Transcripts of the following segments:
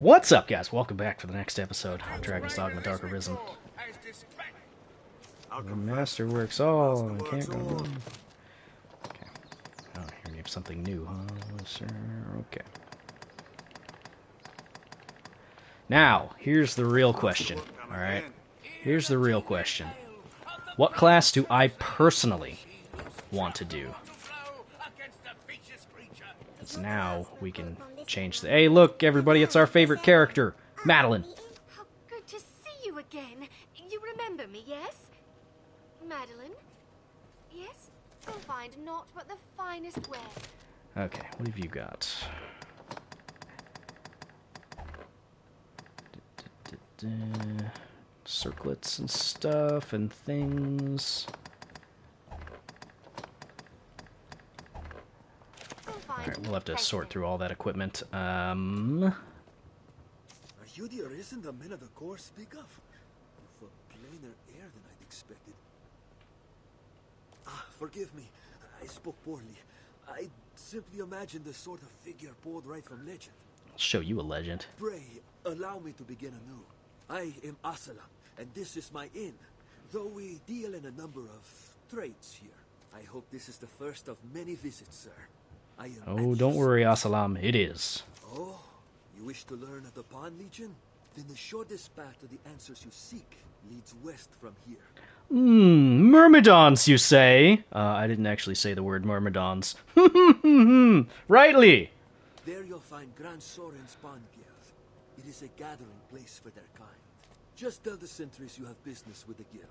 What's up, guys? Welcome back for the next episode of Dragon's Dogma Dark Arisen. The master works all and can't go wrong. Okay. Oh, here we have something new, huh? Sir, okay. Now, here's the real question, alright? Here's the real question. What class do I personally want to do? Because now we can change the... Hey, look, everybody, it's our favorite character, Madeline. How good to see you again. You remember me, yes? Madeline? Yes? You'll find naught but the finest wear. Okay, what have you got? Circlets and stuff and things. Alright, we'll have to sort through all that equipment. Are you the Arisen the men of the Corps speak of? With a plainer air than I'd expected. Ah, forgive me. I spoke poorly. I simply imagined the sort of figure pulled right from legend. I'll show you a legend. Pray, allow me to begin anew. I am Asalam, and this is my inn. Though we deal in a number of trades here, I hope this is the first of many visits, sir. I am Oh, don't worry, Asalam. It is. Oh, you wish to learn of the Pawn Legion? Then the shortest path to the answers you seek leads west from here. Myrmidons, you say? I didn't actually say the word myrmidons. Rightly! There you'll find Grand Soren's Pawn Guild. It is a gathering place for their kind. Just tell the sentries you have business with the guild.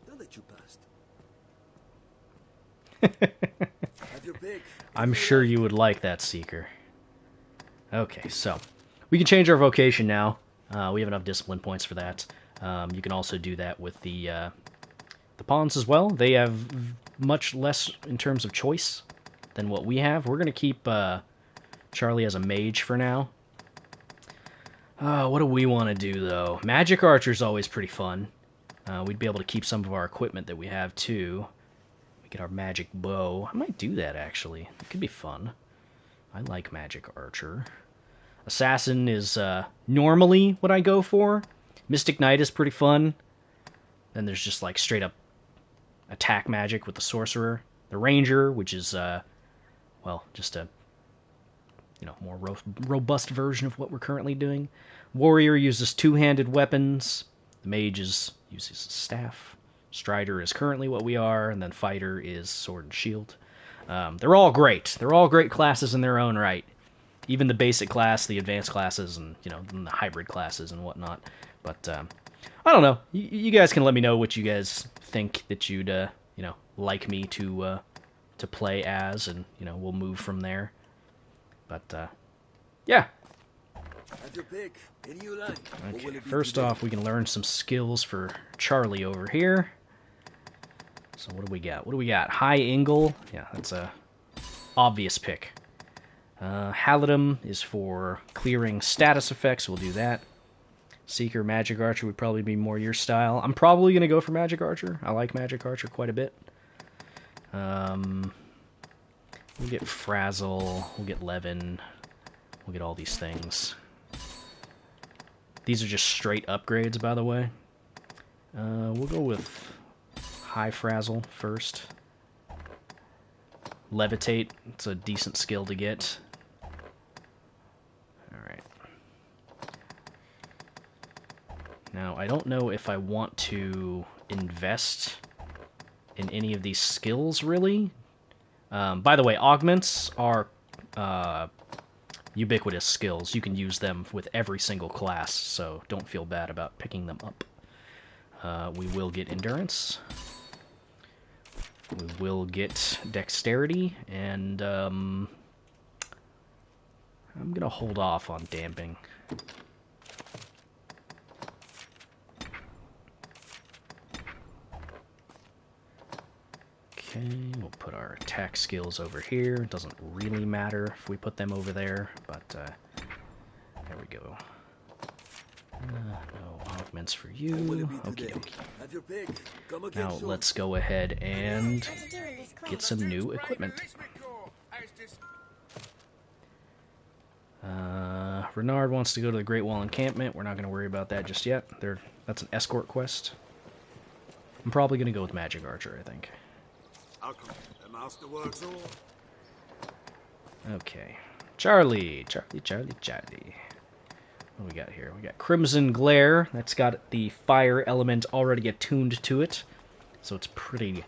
They'll let you past. Have your pick. I'm sure you would like that, Seeker. Okay, so we can change our vocation now. We have enough discipline points for that. You can also do that with the pawns as well. They have much less in terms of choice than what we have. We're going to keep Charlie as a mage for now. What do we want to do, though? Magic Archer's always pretty fun. We'd be able to keep some of our equipment that we have, too. We get our magic bow. I might do that, actually. It could be fun. I like Magic Archer. Assassin is normally what I go for. Mystic Knight is pretty fun. Then there's just, like, straight-up attack magic with the Sorcerer. The Ranger, which is, well, just a more robust version of what we're currently doing. Warrior uses two-handed weapons. The Mage uses a staff. Strider is currently what we are, and then Fighter is sword and shield. They're all great. They're all great classes in their own right. Even the basic class, the advanced classes, and the hybrid classes and whatnot. But I don't know. You guys can let me know what you guys think that you'd like me to play as, and we'll move from there. But yeah. Have your pick. Any you like. Okay, first off, we can learn some skills for Charlie over here. So what do we got? What do we got? High Angle. Yeah, that's a obvious pick. Halidom is for clearing status effects. We'll do that. Seeker, Magic Archer would probably be more your style. I'm probably going to go for Magic Archer. I like Magic Archer quite a bit. We'll get Frazzle, we'll get Levin, we'll get all these things. These are just straight upgrades, by the way. We'll go with High Frazzle first. Levitate, it's a decent skill to get. Alright. Now, I don't know if I want to invest in any of these skills, really. By the way, augments are ubiquitous skills. You can use them with every single class, so don't feel bad about picking them up. We will get endurance. We will get dexterity, and I'm going to hold off on damping. Okay, we'll put our attack skills over here. It doesn't really matter if we put them over there, but there we go. No augments for you. Okie dokie. Now let's go ahead and get some new equipment. Renard wants to go to the Great Wall encampment. We're not going to worry about that just yet. That's an escort quest. I'm probably going to go with Magic Archer, I think. The master works all. Okay. Charlie. What do we got here? We got Crimson Glare. That's got the fire element already attuned to it. So it's pretty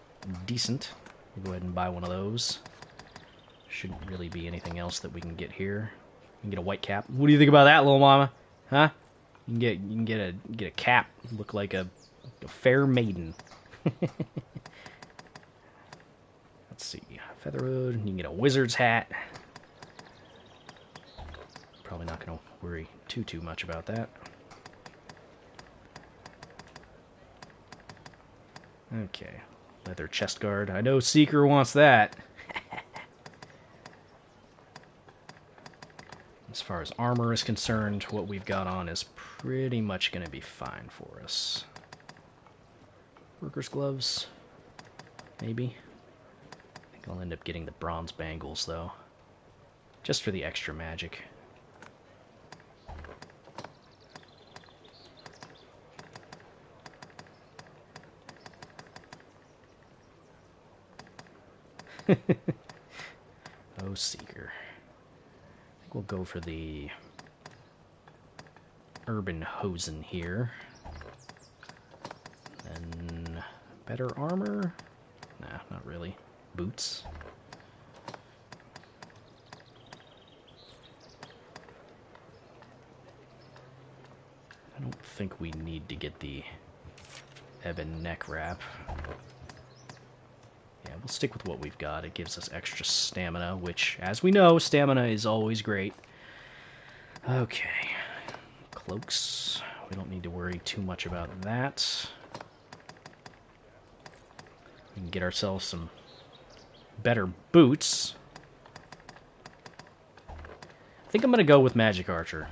decent. We'll go ahead and buy one of those. Shouldn't really be anything else that we can get here. You can get a white cap. What do you think about that, little mama? Huh? You can get a cap. Look like a fair maiden. Let's see. Featherwood. You can get a wizard's hat. Probably not going to worry too much about that. Okay. Leather chest guard. I know Seeker wants that. As far as armor is concerned, what we've got on is pretty much going to be fine for us. Workers' gloves. Maybe. I think I'll end up getting the bronze bangles, though. Just for the extra magic. Oh, Seeker. I think we'll go for the urban hosen here. Then better armor? Nah, not really. Boots. I don't think we need to get the ebon neck wrap. Yeah, we'll stick with what we've got. It gives us extra stamina, which, as we know, stamina is always great. Okay. Cloaks. We don't need to worry too much about that. We can get ourselves some better boots. I think I'm going to go with Magic Archer.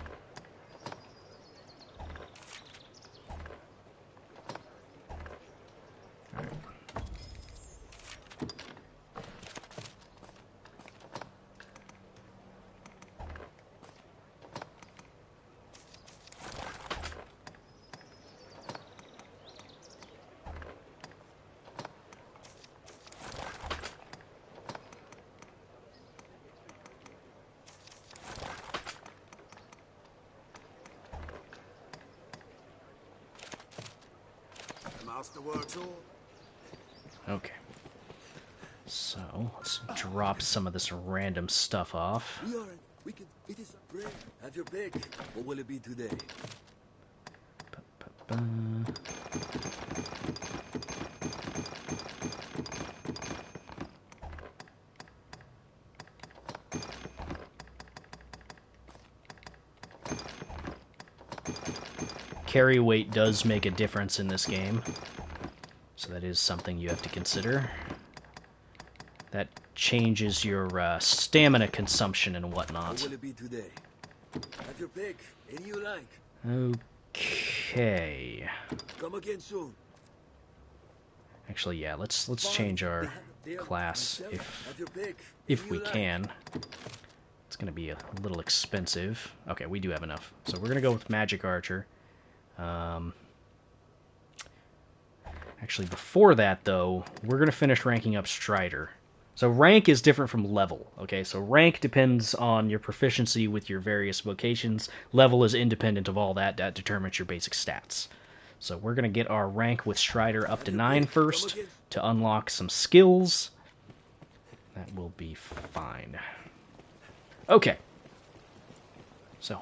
Okay. So, let's drop some of this random stuff off. It is a break. Have your pick. What will it be today? Carry weight does make a difference in this game, so that is something you have to consider. That changes your stamina consumption and whatnot. What will it be today? Have your pick. Any you like. Okay. Come again soon. Actually, yeah. Let's change our class if we can. It's gonna be a little expensive. Okay, we do have enough, so we're gonna go with Magic Archer. Actually, before that, though, we're going to finish ranking up Strider. So rank is different from level, okay? So rank depends on your proficiency with your various vocations. Level is independent of all that. That determines your basic stats. So we're going to get our rank with Strider up to 9 first to unlock some skills. That will be fine. Okay. So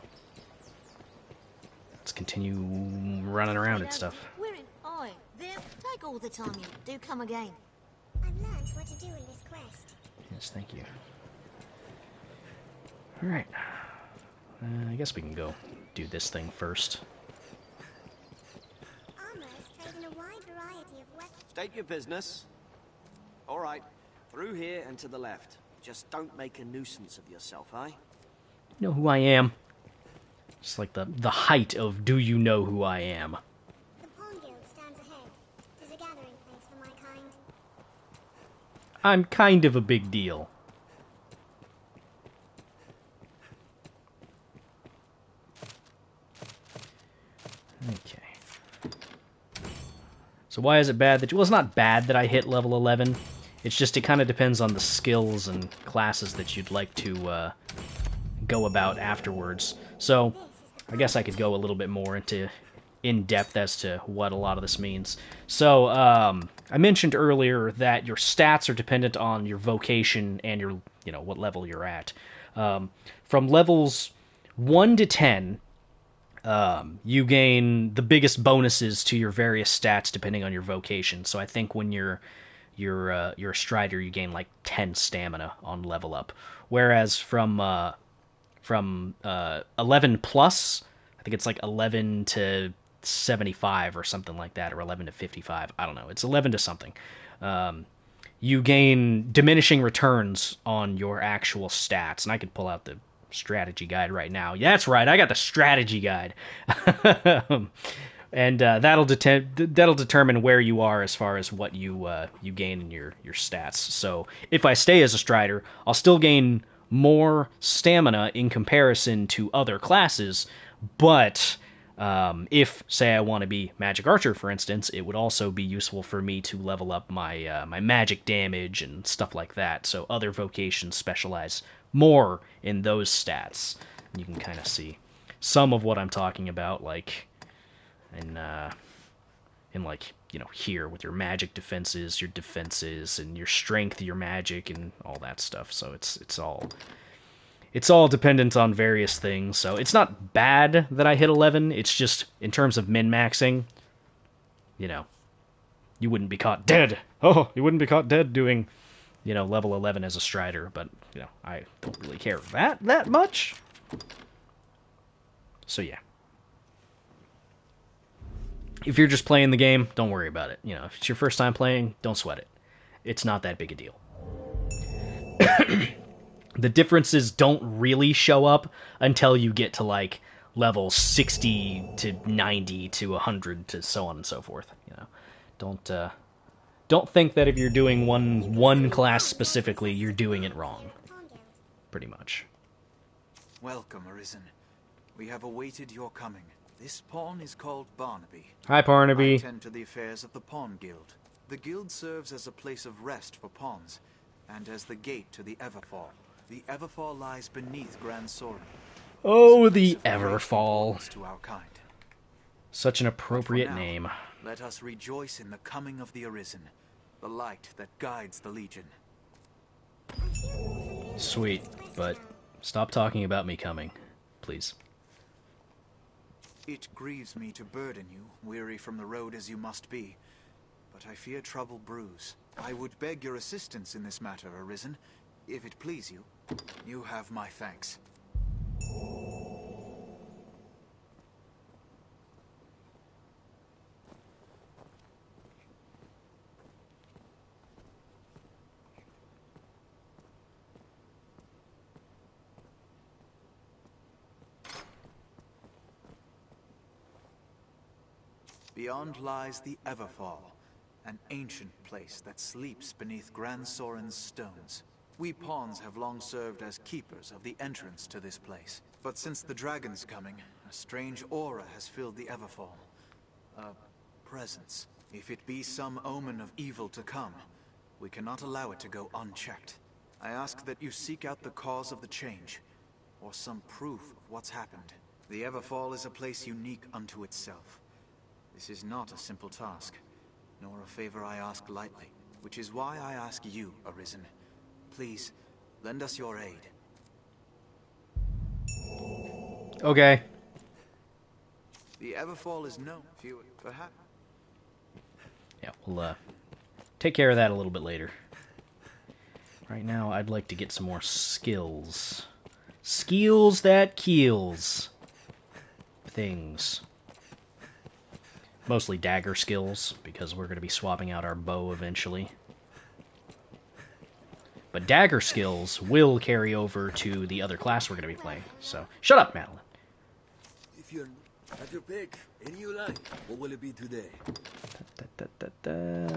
let's continue running around and stuff. We're in Oi. There, take all the time you do come again. I've learned what to do in this quest. Yes, thank you. Alright. I guess we can go do this thing first. Armors trade in a wide variety of weapons. State your business. All right. Through here and to the left. Just don't make a nuisance of yourself, eh? You know who I am? Just like the height of do you know who I am. The Pawn Guild stands ahead. It is a gathering place for my kind. I'm kind of a big deal. Okay. So why is it bad that... Well, it's not bad that I hit level 11. It's just it kind of depends on the skills and classes that you'd like to go about afterwards. So I guess I could go a little bit more into in-depth as to what a lot of this means. So I mentioned earlier that your stats are dependent on your vocation and your, what level you're at. From levels 1 to 10, you gain the biggest bonuses to your various stats depending on your vocation. So I think when you're a strider, you gain like 10 stamina on level up, whereas from 11 plus, I think it's like 11 to 75 or something like that, or 11 to 55. I don't know. It's 11 to something. You gain diminishing returns on your actual stats, and I could pull out the strategy guide right now. Yeah, that's right. I got the strategy guide. And that'll determine where you are as far as what you gain in your stats. So if I stay as a strider, I'll still gain more stamina in comparison to other classes, but if, say, I want to be magic archer, for instance, it would also be useful for me to level up my my magic damage and stuff like that. So other vocations specialize more in those stats. And you can kind of see some of what I'm talking about, like in like, here with your magic defenses, and your strength, your magic, and all that stuff. So it's all dependent on various things. So it's not bad that I hit 11. It's just in terms of min-maxing, you wouldn't be caught dead. Oh, you wouldn't be caught dead doing, level 11 as a strider. But I don't really care that much. So yeah. If you're just playing the game, don't worry about it. If it's your first time playing, don't sweat it. It's not that big a deal. The differences don't really show up until you get to like level 60 to 90 to 100 to so on and so forth. Don't think that if you're doing one class specifically, you're doing it wrong. Pretty much. Welcome, Arisen. We have awaited your coming. This pawn is called Barnaby. Hi, Barnaby. I attend to the affairs of the Pawn Guild. The guild serves as a place of rest for pawns, and as the gate to the Everfall. The Everfall lies beneath Gran Soren. Oh, the Everfall. To our kind. Such an appropriate now, name. Let us rejoice in the coming of the Arisen, the light that guides the Legion. Sweet, but stop talking about me coming, please. It grieves me to burden you, weary from the road as you must be, but I fear trouble brews. I would beg your assistance in this matter, Arisen. If it please you, you have my thanks. Beyond lies the Everfall, an ancient place that sleeps beneath Gran Soren's stones. We pawns have long served as keepers of the entrance to this place. But since the dragon's coming, a strange aura has filled the Everfall. A presence. If it be some omen of evil to come, we cannot allow it to go unchecked. I ask that you seek out the cause of the change, or some proof of what's happened. The Everfall is a place unique unto itself. This is not a simple task, nor a favor I ask lightly, which is why I ask you, Arisen. Please, lend us your aid. Okay. The Everfall is known, few perhaps. Yeah, we'll take care of that a little bit later. Right now, I'd like to get some more skills. Skills that kills things. Mostly dagger skills, because we're going to be swapping out our bow eventually. But dagger skills will carry over to the other class we're going to be playing. So, shut up, Madeline. If you're at your pick, any you like, what will it be today?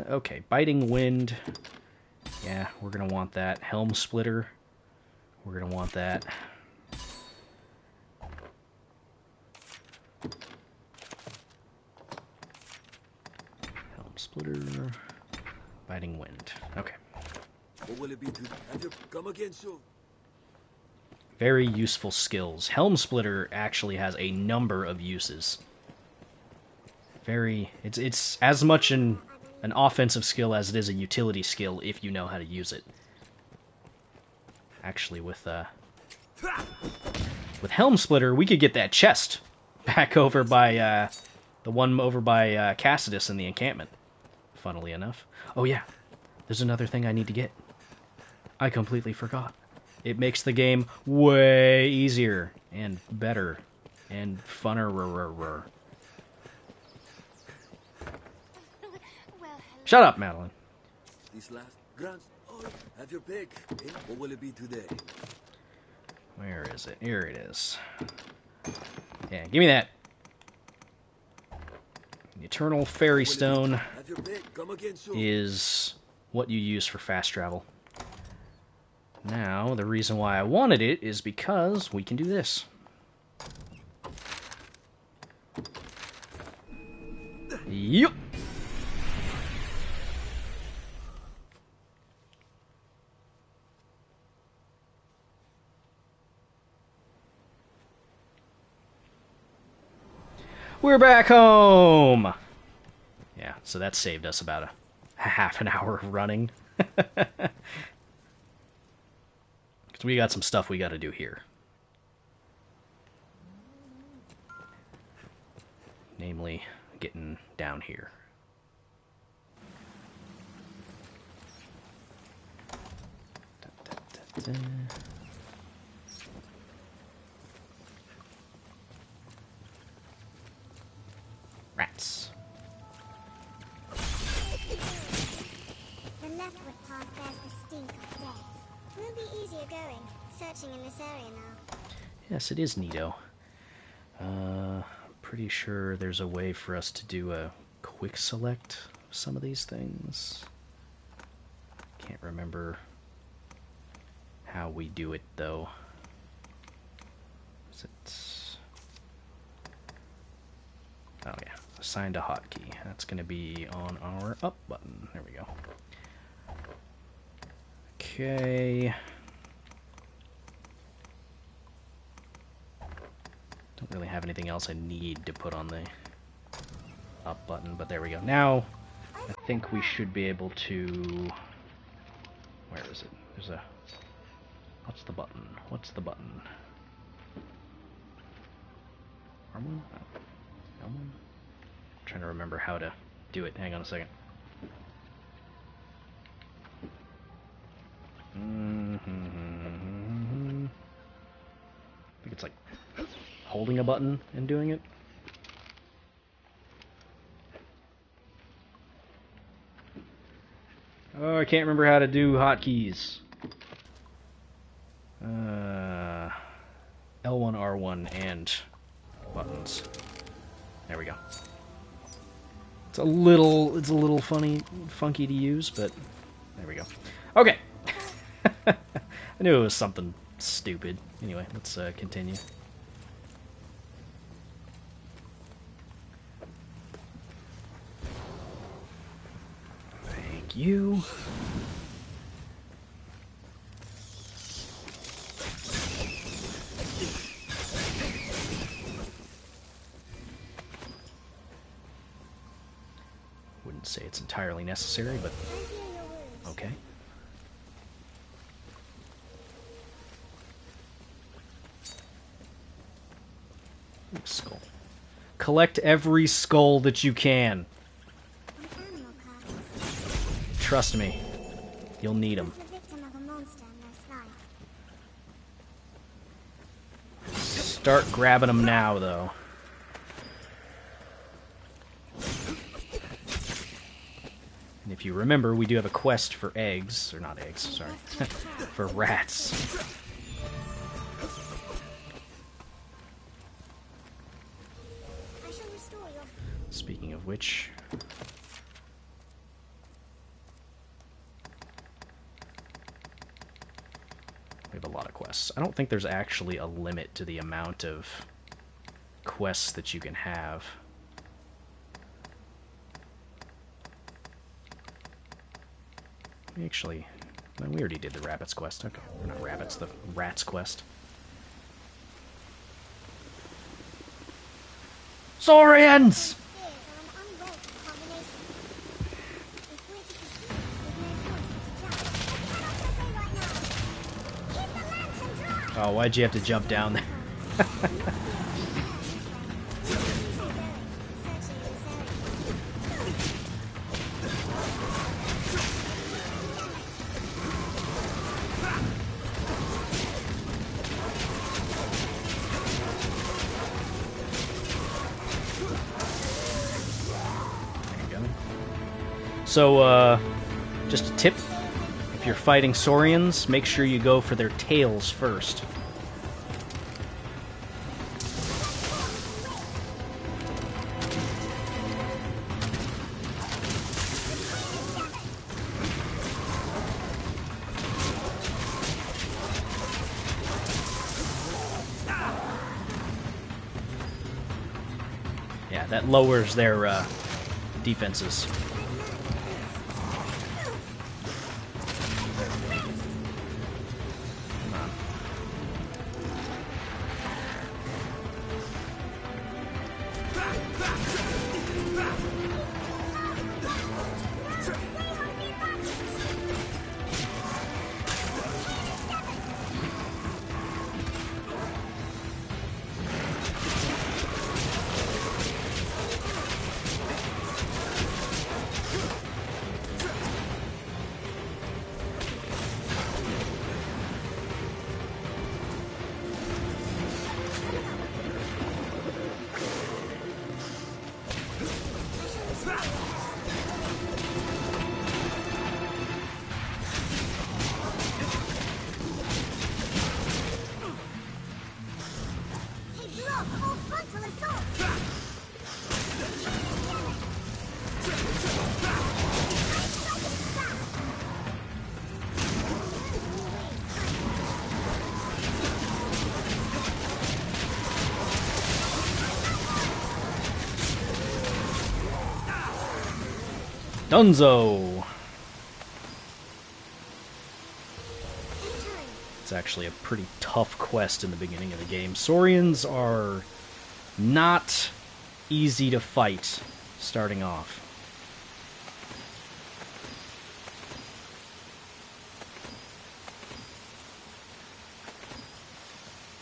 Okay, biting wind. Yeah, we're going to want that. Helm splitter. We're going to want that. splitter, biting wind. Okay. What will it be to have you come again soon? Very useful skills. Helm Splitter actually has a number of uses. It's as much an offensive skill as it is a utility skill if you know how to use it. Actually, with Helm Splitter, we could get that chest back over by the one over by Cassidus in the encampment. Funnily enough. Oh yeah, there's another thing I need to get. I completely forgot. It makes the game way easier and better and funner. Well, Shut up, Madeline. These last grants, oh, have your pick. What will it be today? Where is it? Here it is. Yeah, give me that. The Eternal Fairy Stone Have your pick. Come again soon. is what you use for fast travel. Now, the reason why I wanted it is because we can do this. Yup. We're back home! Yeah, so that saved us about a half an hour of running. Because we got some stuff we got to do here. Namely, getting down here. Da, da, da, da. Rats. The leftward path bears the stink of death. Will be easier going, searching in this area now. Yes, it is neato. Pretty sure there's a way for us to do a quick select of some of these things. Can't remember how we do it though. Is it? Oh yeah, assigned a hotkey. That's going to be on our up button. There we go. Okay. Don't really have anything else I need to put on the up button, but there we go. Now, I think we should be able to... Where is it? There's a... What's the button? What's the button? R1? Oh. L1? I'm trying to remember how to do it. Hang on a second. I think it's like holding a button and doing it. Oh, I can't remember how to do hotkeys. L1, R1, and buttons. There we go. It's a little funky to use, but there we go. Okay. I knew it was something stupid. Anyway, let's continue. Thank you. Wouldn't say it's entirely necessary, but okay. Skull. Collect every skull that you can. Trust me, you'll need them. Start grabbing them now, though. And if you remember, we do have a quest for eggs, or not eggs, sorry, for rats. Speaking of which, we have a lot of quests. I don't think there's actually a limit to the amount of quests that you can have. Actually, no, we already did the rabbits quest. Okay, or not rabbits, the rats quest. Saurians! Oh, why'd you have to jump down there? So, just a tip, if you're fighting Saurians, make sure you go for their tails first. Yeah, that lowers their defenses. Dunzo! It's actually a pretty tough quest in the beginning of the game. Saurians are not easy to fight starting off.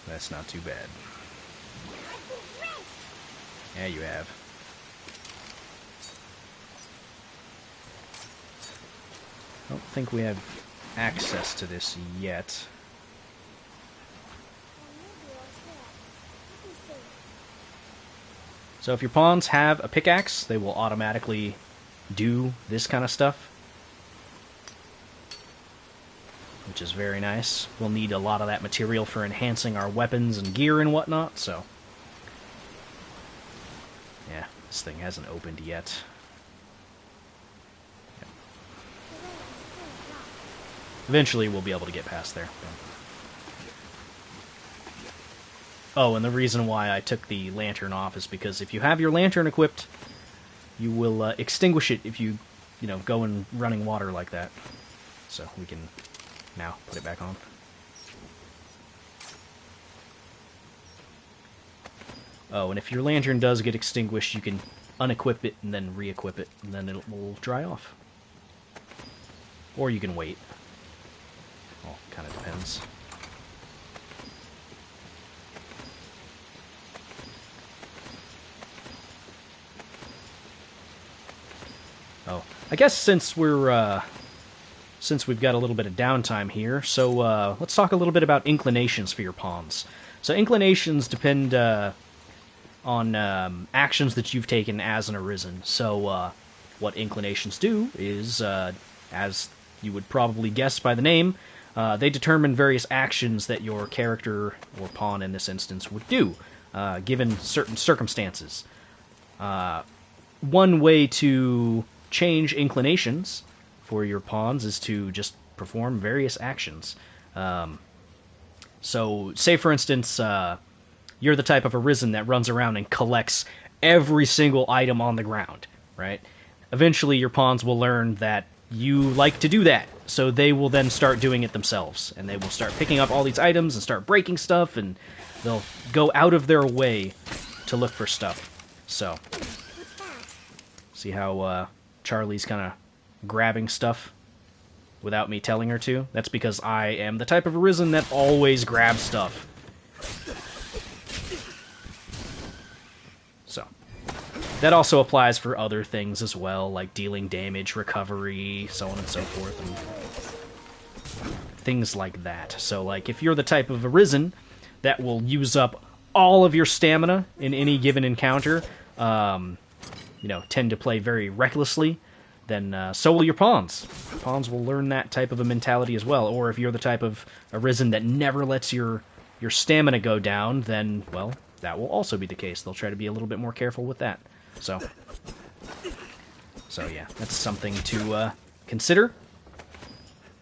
That's not too bad. Yeah, you have. I don't think we have access to this yet. So if your pawns have a pickaxe, they will automatically do this kind of stuff, which is very nice. We'll need a lot of that material for enhancing our weapons and gear and whatnot, so... yeah, this thing hasn't opened yet. Yep. Eventually we'll be able to get past there. Oh, and the reason why I took the lantern off is because if you have your lantern equipped, you will extinguish it if you go in running water like that. So we can now put it back on. Oh, and if your lantern does get extinguished, you can unequip it and then re-equip it, and then it will dry off. Or you can wait. Well, kind of depends. Oh, I guess since we've got a little bit of downtime here, so let's talk a little bit about inclinations for your pawns. So inclinations depend on actions that you've taken as an Arisen. So what inclinations do is, as you would probably guess by the name, they determine various actions that your character, or pawn in this instance, would do, given certain circumstances. One way to change inclinations for your pawns is to just perform various actions. So, say for instance, you're the type of Arisen that runs around and collects every single item on the ground, right? Eventually your pawns will learn that you like to do that. So they will then start doing it themselves, and they will start picking up all these items and start breaking stuff, and they'll go out of their way to look for stuff. So, see how Charlie's kind of grabbing stuff without me telling her to? That's because I am the type of Arisen that always grabs stuff. So, that also applies for other things as well, like dealing damage, recovery, so on and so forth, and things like that. So, like, if you're the type of Arisen that will use up all of your stamina in any given encounter, you know, tend to play very recklessly, then so will your pawns. Pawns will learn that type of a mentality as well. Or if you're the type of Arisen that never lets your stamina go down, then, well, that will also be the case. They'll try to be a little bit more careful with that. So yeah, that's something to consider.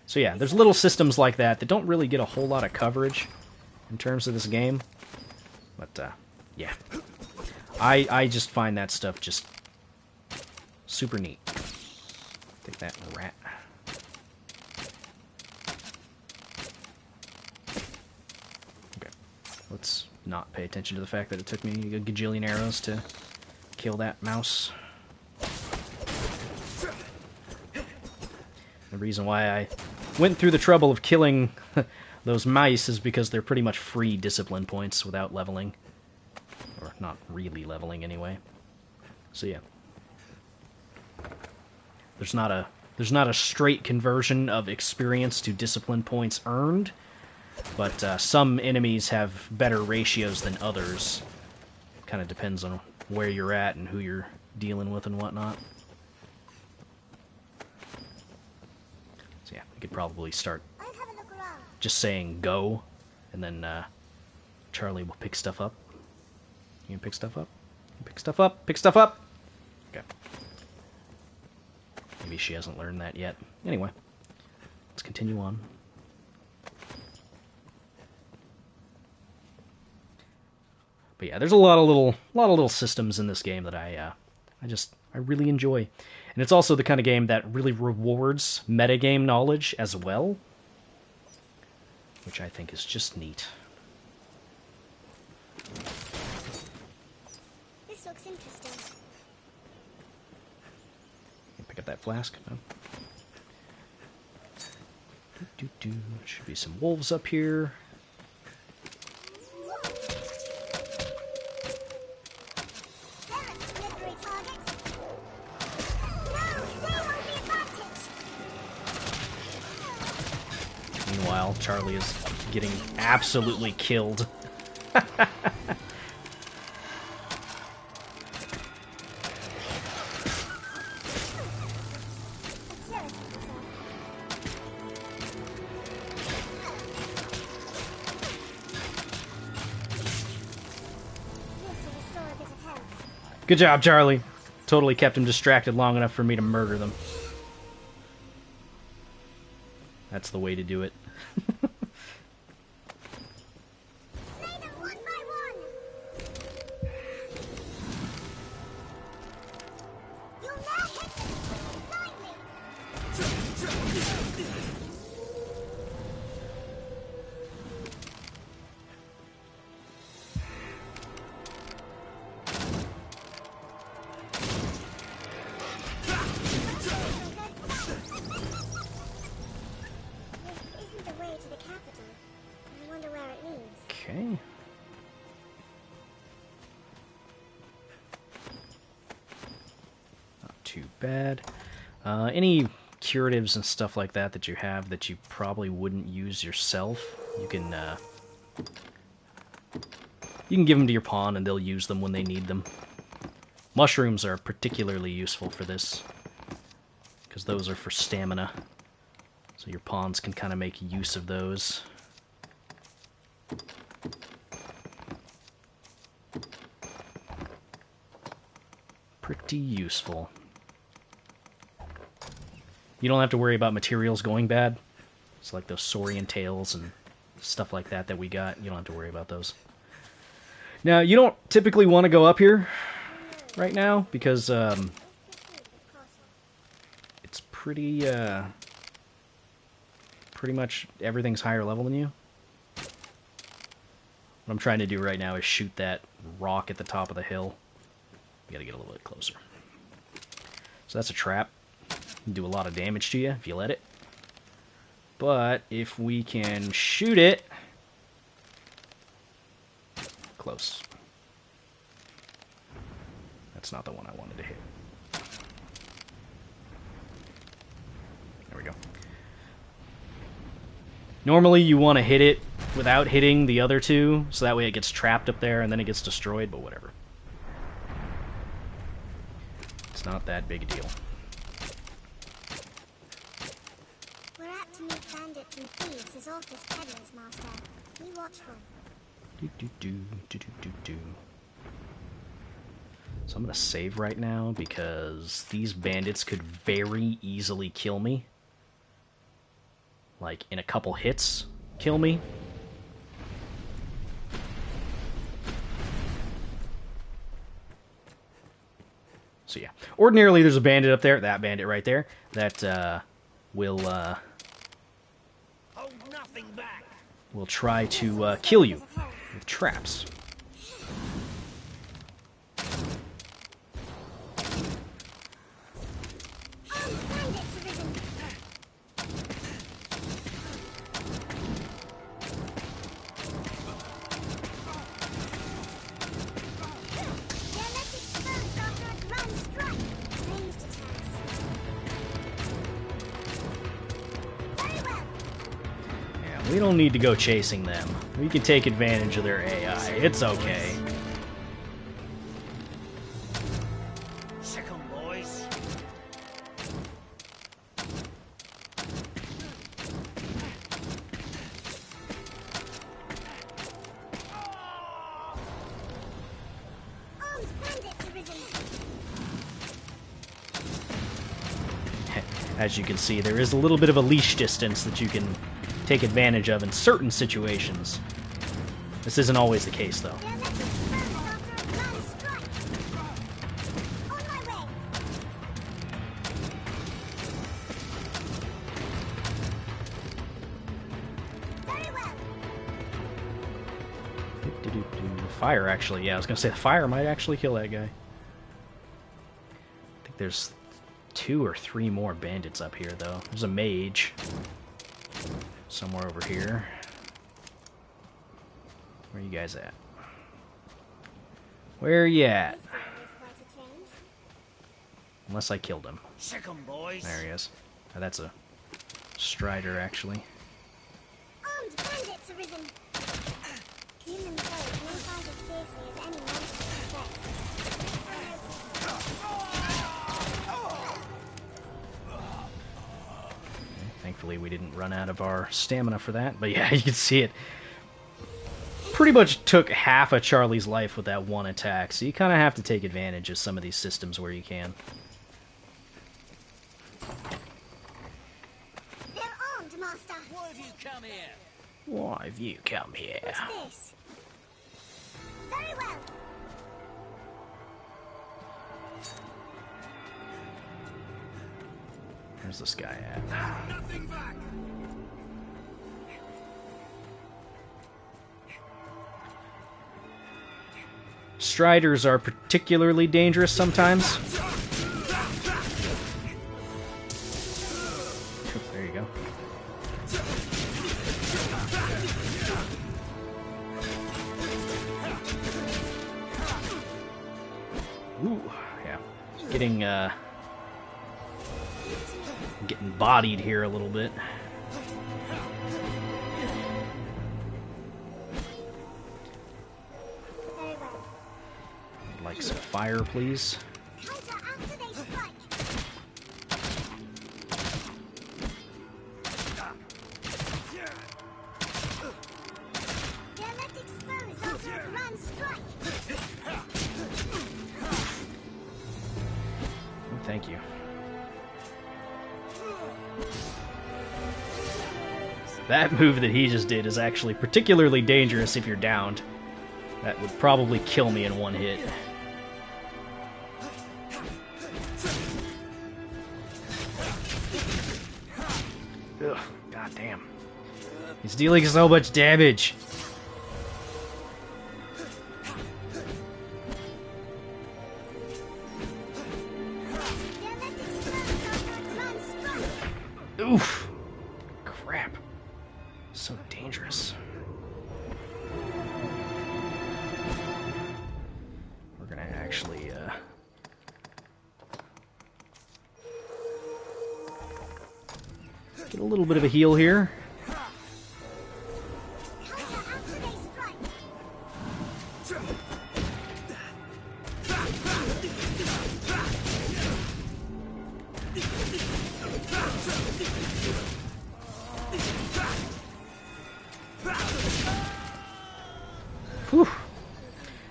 So yeah, there's little systems like that that don't really get a whole lot of coverage in terms of this game. But, yeah. I just find that stuff just super neat. Take that, rat. Okay. Let's not pay attention to the fact that it took me a gajillion arrows to kill that mouse. The reason why I went through the trouble of killing those mice is because they're pretty much free discipline points without leveling. Or not really leveling anyway. So yeah. There's not a straight conversion of experience to discipline points earned, but some enemies have better ratios than others. Kind of depends on where you're at and who you're dealing with and whatnot. So yeah, we could probably start just saying go, and then Charlie will pick stuff up. You can pick stuff up? Pick stuff up? Pick stuff up! Okay. Maybe she hasn't learned that yet. Anyway, let's continue on. But yeah, there's a lot of little systems in this game that I really enjoy. And it's also the kind of game that really rewards metagame knowledge as well, which I think is just neat. This looks interesting. Pick up that flask. No. Should be some wolves up here. Meanwhile, Charlie is getting absolutely killed. Good job, Charlie. Totally kept him distracted long enough for me to murder them. That's the way to do it. Okay. Not too bad. Any curatives and stuff like that that you have that you probably wouldn't use yourself, you can give them to your pawn and they'll use them when they need them. Mushrooms are particularly useful for this, because those are for stamina. So your pawns can kind of make use of those. Pretty useful. You don't have to worry about materials going bad. It's like those saurian tails and stuff like that that we got. You don't have to worry about those. Now, you don't typically want to go up here right now because it's pretty much everything's higher level than you. What I'm trying to do right now is shoot that rock at the top of the hill. We gotta get a little bit closer. So that's a trap. Can do a lot of damage to you if you let it. But if we can shoot it... Close. That's not the one I wanted to hit. There we go. Normally you want to hit it without hitting the other two, so that way it gets trapped up there and then it gets destroyed, but whatever. It's not that big a deal. We're apt to meet bandits and thieves as off as peddlers, Master. Be watchful. So I'm going to save right now because these bandits could very easily kill me. Like, in a couple hits, kill me. So yeah, ordinarily there's a bandit up there, that bandit right there, that will try to kill you with traps. We don't need to go chasing them. We can take advantage of their AI. It's okay. Sick 'em, boys. Armed bandits arisen. As you can see, there is a little bit of a leash distance that you can take advantage of in certain situations. This isn't always the case, though. Fire, actually, yeah, I was gonna say the fire might actually kill that guy. I think there's 2 or 3 more bandits up here, though. There's a mage somewhere over here. Where are you guys at? Where are you at? Unless I killed him. Sick 'em, boys. There he is. Oh, that's a strider, actually. Armed bandits arisen. Human foes may fight as fiercely as any monster threat. Thankfully we didn't run out of our stamina for that, but yeah, you can see it. Pretty much took half of Charlie's life with that one attack, so you kind of have to take advantage of some of these systems where you can. They're armed, Master. Why have you come here? Why have you come here? What's this? Very well. Where's this guy at? Nothing back. Striders are particularly dangerous sometimes. There you go. Ooh, yeah. Getting bodied here a little bit. Very well. I'd like some fire, please. Counter after they strike. They're left exposed after a grand strike. Oh, thank you. That move that he just did is actually particularly dangerous if you're downed. That would probably kill me in one hit. Ah, damn. He's dealing so much damage. Oof. Crap. So dangerous. We're gonna actually, get a little bit of a heal here. Whew.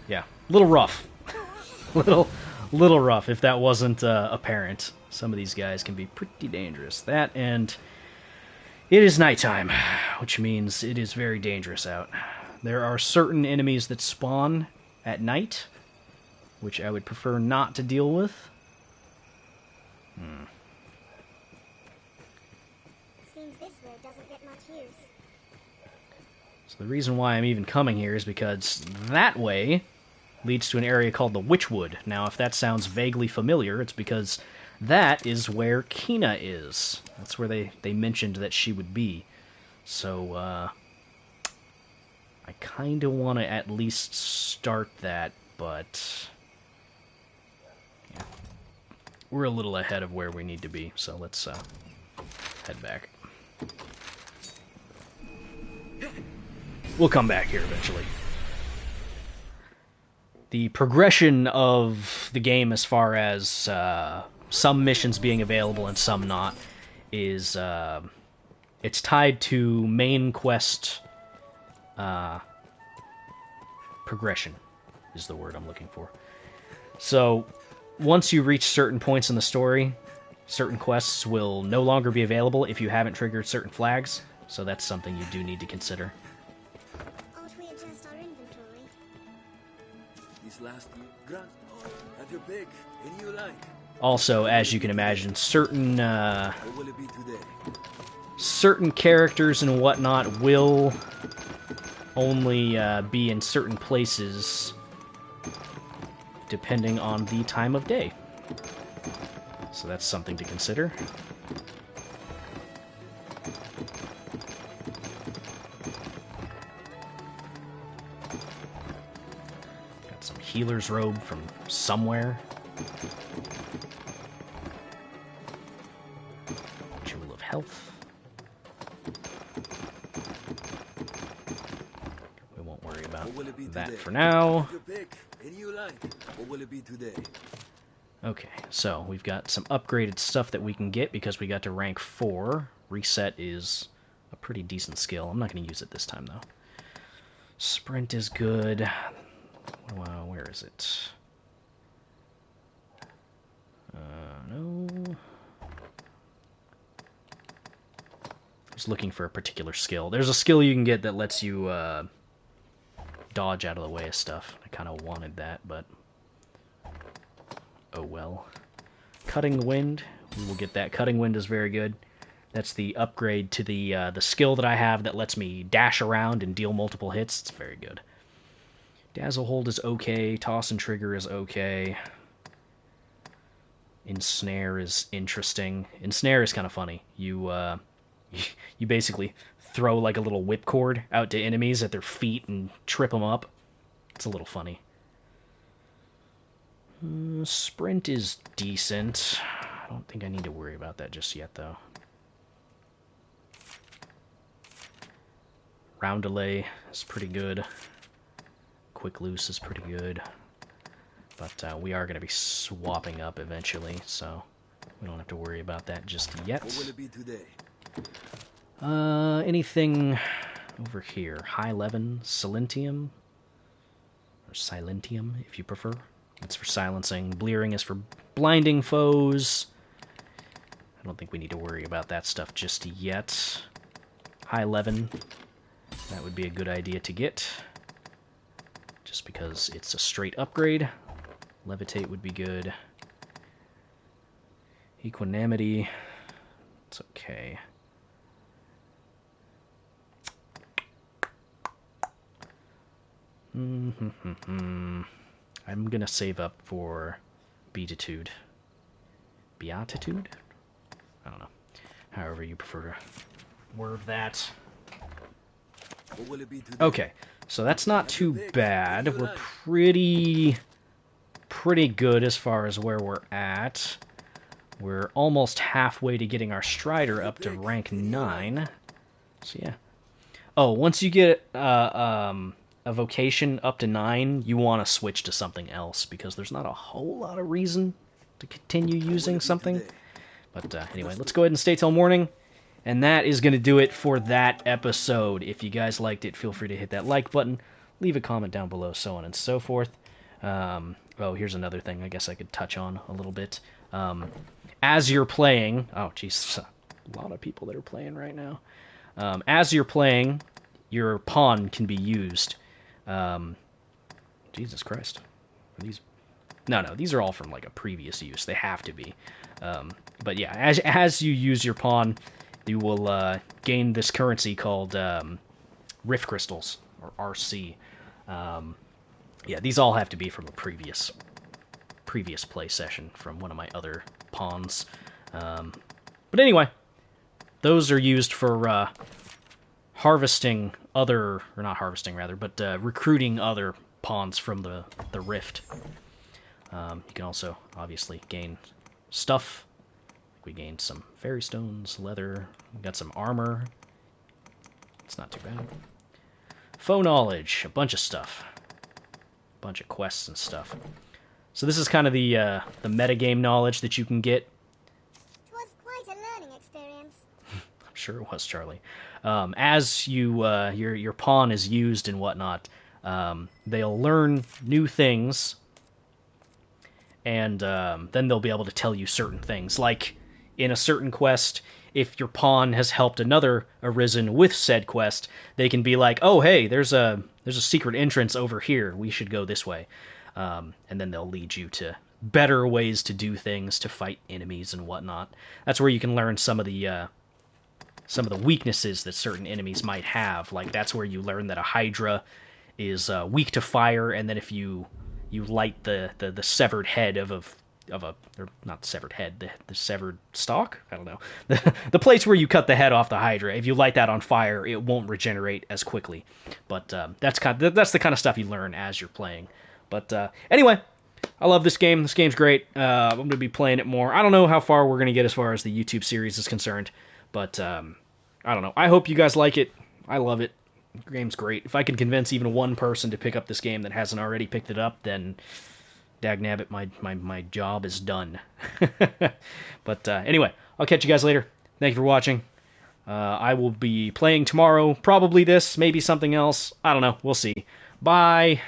Yeah, a little rough. little rough if that wasn't apparent. Some of these guys can be pretty dangerous. That and it is nighttime, which means it is very dangerous out. There are certain enemies that spawn at night, which I would prefer not to deal with. Seems this road doesn't get much use. So the reason why I'm even coming here is because that way leads to an area called the Witchwood. Now, if that sounds vaguely familiar, it's because that is where Kina is. That's where they mentioned that she would be. So, I kind of want to at least start that, but yeah, we're a little ahead of where we need to be, so let's head back. We'll come back here eventually. The progression of the game as far as some missions being available and some not is it's tied to main quest progression is the word I'm looking for. So once you reach certain points in the story, certain quests will no longer be available if you haven't triggered certain flags, so that's something you do need to consider. Ought we adjust our inventory? This last grunt, have your pick. Any you like. Also, as you can imagine, certain What will it be today? certain characters and whatnot will only be in certain places depending on the time of day. So that's something to consider. Got some healer's robe from somewhere. Jewel of health. We won't worry about What will it be that today? for now. Have your pick. Any you like. What will it be today? Okay, so we've got some upgraded stuff that we can get because we got to rank 4. Reset is a pretty decent skill. I'm not going to use it this time, though. Sprint is good. Wow, where is it? No. I was looking for a particular skill. There's a skill you can get that lets you dodge out of the way of stuff. I kind of wanted that, but oh well. Cutting Wind, we will get that. Cutting Wind is very good. That's the upgrade to the skill that I have that lets me dash around and deal multiple hits. It's very good. Dazzle Hold is okay. Toss and Trigger is okay. Ensnare is interesting. Ensnare is kind of funny. You basically throw like a little whipcord out to enemies at their feet and trip them up. It's a little funny. Sprint is decent. I don't think I need to worry about that just yet, though. Roundelay is pretty good. Quick Loose is pretty good. But we are going to be swapping up eventually, so we don't have to worry about that just yet. What will it be today? Anything over here? High Levin, Silentium, or Silentium, if you prefer. It's for silencing. Blearing is for blinding foes. I don't think we need to worry about that stuff just yet. High Levin, that would be a good idea to get, just because it's a straight upgrade. Levitate would be good. Equanimity, it's okay. I'm gonna save up for beatitude. Beatitude? I don't know. However you prefer to word that. What will it be today? Okay, so that's not too bad. We're pretty good as far as where we're at. We're almost halfway to getting our Strider up to rank 9. So yeah. Oh, once you get a vocation up to 9, you want to switch to something else, because there's not a whole lot of reason to continue using something. But anyway, let's go ahead and stay till morning. And that is going to do it for that episode. If you guys liked it, feel free to hit that like button, leave a comment down below, so on and so forth. Oh, here's another thing I guess I could touch on a little bit. As you're playing... Oh, jeez, a lot of people that are playing right now. As you're playing, your pawn can be used. Jesus Christ. Are these... No, these are all from like a previous use. They have to be. But yeah, as you use your pawn, you will gain this currency called Rift Crystals, or RC. Yeah, these all have to be from a previous play session from one of my other pawns. But anyway, those are used for harvesting other, or not harvesting rather, but recruiting other pawns from the Rift. You can also obviously gain stuff. We gained some fairy stones, leather, we got some armor. It's not too bad. Faux knowledge, a bunch of stuff. A bunch of quests and stuff. So this is kind of the metagame knowledge that you can get. It was quite a learning experience. I'm sure it was, Charlie. As you your pawn is used and whatnot, they'll learn new things, and then they'll be able to tell you certain things. Like in a certain quest, if your pawn has helped another Arisen with said quest, they can be like, "Oh, hey, there's a secret entrance over here. We should go this way." And then they'll lead you to better ways to do things, to fight enemies and whatnot. That's where you can learn some of the weaknesses that certain enemies might have. Like that's where you learn that a Hydra is weak to fire, and then if you light the severed head of a or not severed head, the severed stalk? I don't know. The place where you cut the head off the Hydra, if you light that on fire, it won't regenerate as quickly. But that's the kind of stuff you learn as you're playing. But anyway, I love this game. This game's great. I'm going to be playing it more. I don't know how far we're going to get as far as the YouTube series is concerned, but I don't know. I hope you guys like it. I love it. The game's great. If I can convince even one person to pick up this game that hasn't already picked it up, then dagnabbit, my job is done. But anyway, I'll catch you guys later. Thank you for watching. I will be playing tomorrow, probably this, maybe something else. I don't know. We'll see. Bye.